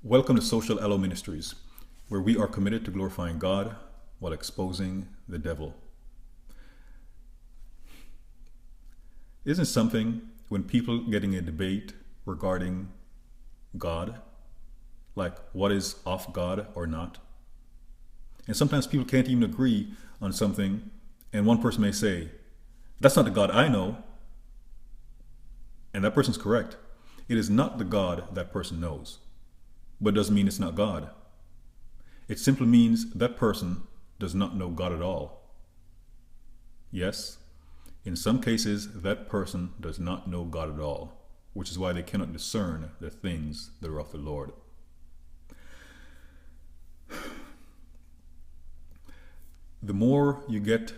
Welcome to Social Aloe Ministries, where we are committed to glorifying God while exposing the devil. Isn't it something when people getting a debate regarding God, like what is of God or not? And sometimes people can't even agree on something, and one person may say, "That's not the God I know," and that person's correct. It is not the God that person knows, but it doesn't mean it's not God. It simply means that person does not know God at all. Yes, in some cases, that person does not know God at all, which is why they cannot discern the things that are of the Lord. The more you get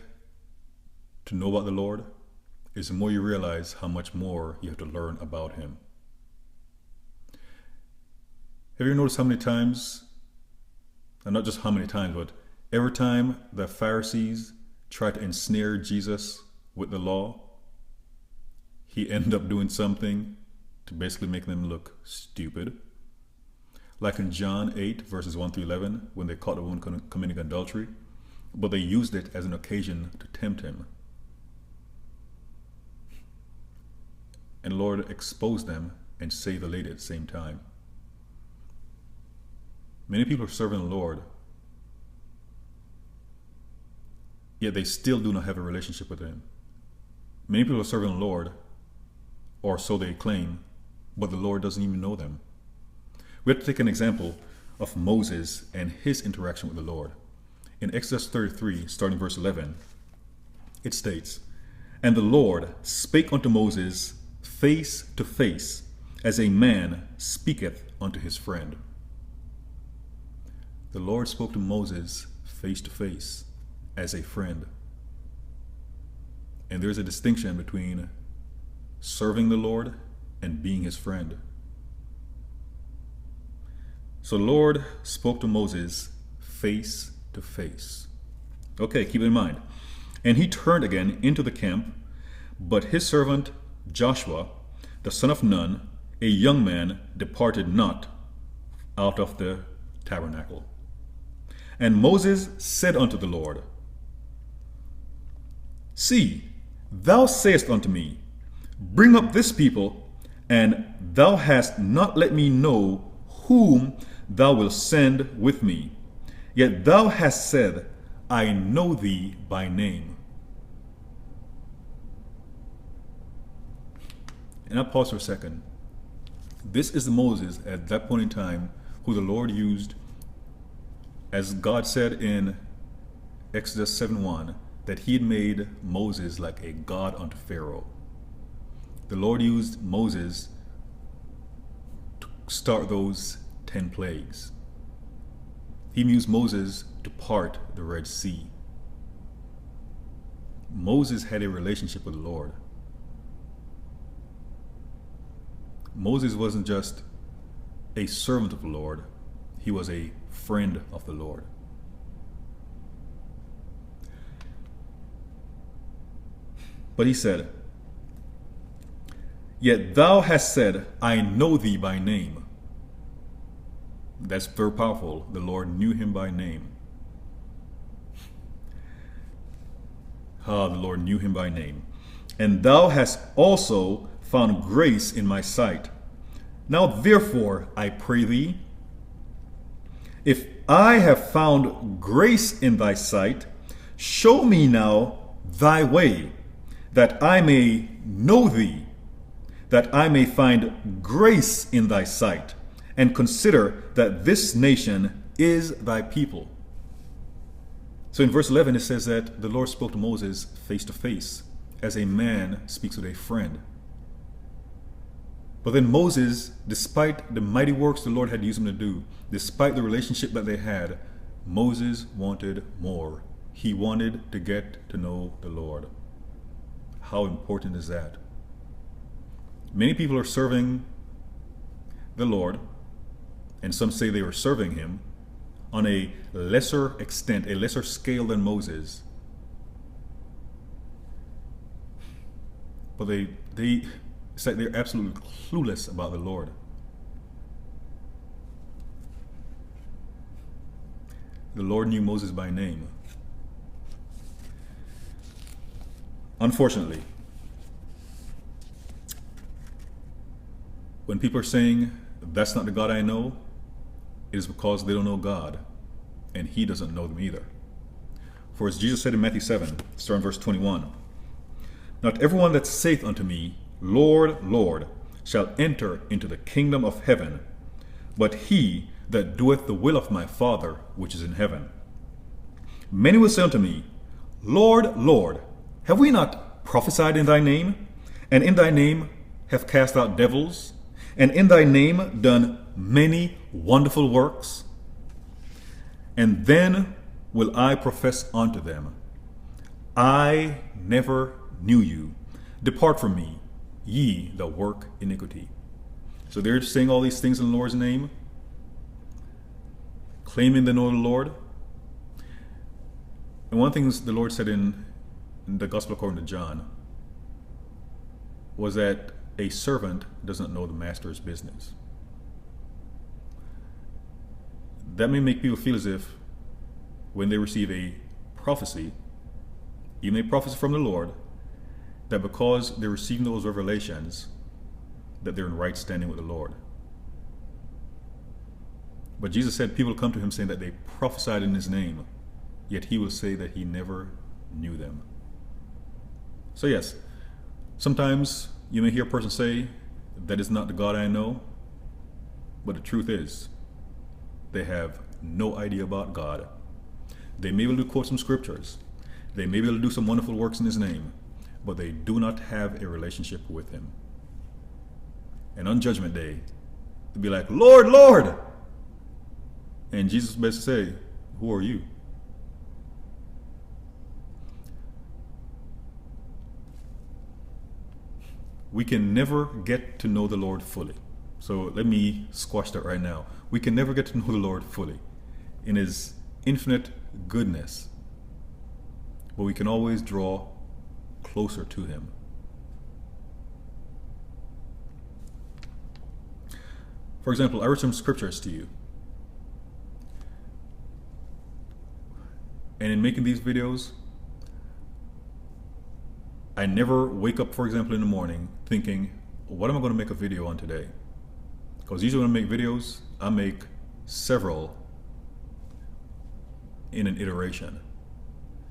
to know about the Lord, is the more you realize how much more you have to learn about Him. Have you noticed how many times, and not just how many times, but every time the Pharisees tried to ensnare Jesus with the law, He ended up doing something to basically make them look stupid? Like in John 8, verses 1 through 11, when they caught the woman committing adultery, but they used it as an occasion to tempt Him. And the Lord exposed them and saved the lady at the same time. Many people are serving the Lord, yet they still do not have a relationship with Him. Many people are serving the Lord, or so they claim, but the Lord doesn't even know them. We have to take an example of Moses and his interaction with the Lord. In Exodus 33, starting verse 11, it states, "And the Lord spake unto Moses face to face, as a man speaketh unto his friend." The Lord spoke to Moses face to face, as a friend. And there's a distinction between serving the Lord and being His friend. So the Lord spoke to Moses face to face. Okay, keep it in mind. "And he turned again into the camp, but his servant Joshua, the son of Nun, a young man, departed not out of the tabernacle. And Moses said unto the Lord, See, thou sayest unto me, Bring up this people, and thou hast not let me know whom thou wilt send with me. Yet thou hast said, I know thee by name." And I'll pause for a second. This is the Moses at that point in time who the Lord used, as God said in Exodus 7:1, that He had made Moses like a god unto Pharaoh. The Lord used Moses to start those 10 plagues. He used Moses to part the Red Sea. Moses had a relationship with the Lord. Moses wasn't just a servant of the Lord, he was a friend of the Lord. But he said, "Yet thou hast said, I know thee by name." That's very powerful. The Lord knew him by name. The Lord knew him by name. "And thou hast also found grace in my sight. Now therefore, I pray thee, if I have found grace in thy sight, show me now thy way, that I may know thee, that I may find grace in thy sight, and consider that this nation is thy people." So in verse 11 it says that the Lord spoke to Moses face to face, as a man speaks with a friend. But then Moses, despite the mighty works the Lord had used him to do, despite the relationship that they had, Moses wanted more. He wanted to get to know the Lord. How important is that? Many people are serving the Lord, and some say they were serving Him on a lesser extent, a lesser scale than Moses. But it's like they're absolutely clueless about the Lord. the Lord knew Moses by name. Unfortunately, when people are saying, that's not the God I know, it is because they don't know God, and He doesn't know them either. For as Jesus said in Matthew 7, starting verse 21, not everyone that saith unto me, Lord, Lord, shall enter into the kingdom of heaven, but he that doeth the will of my Father which is in heaven. Many will say unto me, Lord, Lord, have we not prophesied in thy name, and in thy name have cast out devils, and in thy name done many wonderful works? And then will I profess unto them, I never knew you. Depart from me, ye that work iniquity. So they're saying all these things in the Lord's name, claiming they know the Lord. And one thing the Lord said in the Gospel according to John was that a servant doesn't know the master's business. That may make people feel as if when they receive a prophecy, even a prophecy from the Lord, that because they're receiving those revelations, that they're in right standing with the Lord. But Jesus said people come to him saying that they prophesied in his name, yet he will say that he never knew them. So yes, sometimes you may hear a person say, that is not the God I know, but the truth is, they have no idea about God. They may be able to quote some scriptures, they may be able to do some wonderful works in his name, but they do not have a relationship with him. And on Judgment Day, they'll be like, Lord, Lord! And Jesus will basically say, who are you? We can never get to know the Lord fully. So let me squash that right now. We can never get to know the Lord fully in his infinite goodness, but we can always draw closer to him. For example, I read some scriptures to you. And in making these videos, I never wake up, for example, in the morning thinking, what am I going to make a video on today? Because usually when I make videos, I make several in an iteration.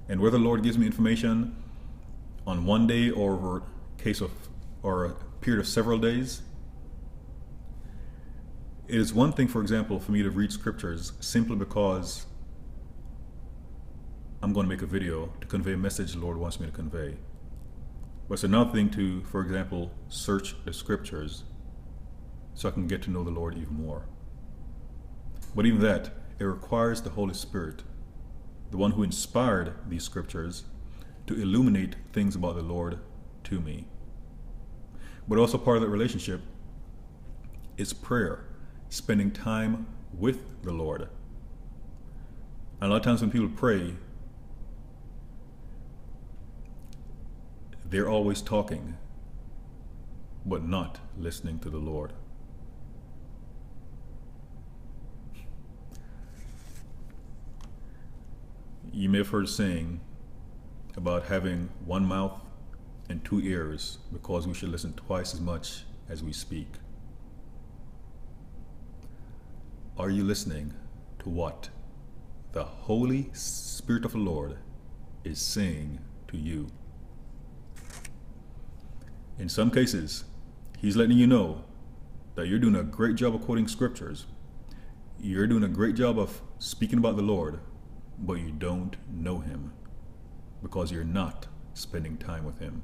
And whether the Lord gives me information on one day or over a period of several days, it is one thing, for example, for me to read scriptures simply because I'm going to make a video to convey a message the Lord wants me to convey. But it's another thing to, for example, search the scriptures so I can get to know the Lord even more. But even that, it requires the Holy Spirit, the one who inspired these scriptures, to illuminate things about the Lord to me. But also part of that relationship is prayer, spending time with the Lord. And a lot of times when people pray, they're always talking, but not listening to the Lord. You may have heard a saying about having one mouth and two ears because we should listen twice as much as we speak. Are you listening to what the Holy Spirit of the Lord is saying to you? In some cases, he's letting you know that you're doing a great job of quoting scriptures. You're doing a great job of speaking about the Lord, but you don't know him because you're not spending time with him.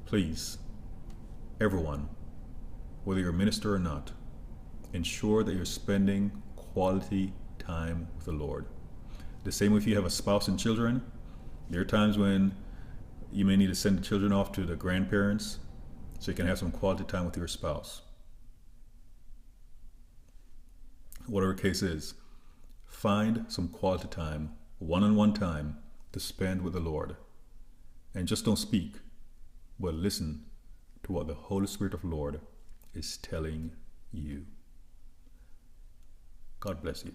Please, everyone, whether you're a minister or not, ensure that you're spending quality time with the Lord. The same way if you have a spouse and children, there are times when you may need to send the children off to the grandparents so you can have some quality time with your spouse. Whatever the case is, find some quality time, one-on-one time, to spend with the Lord. And just don't speak, but listen to what the Holy Spirit of the Lord is telling you. God bless you.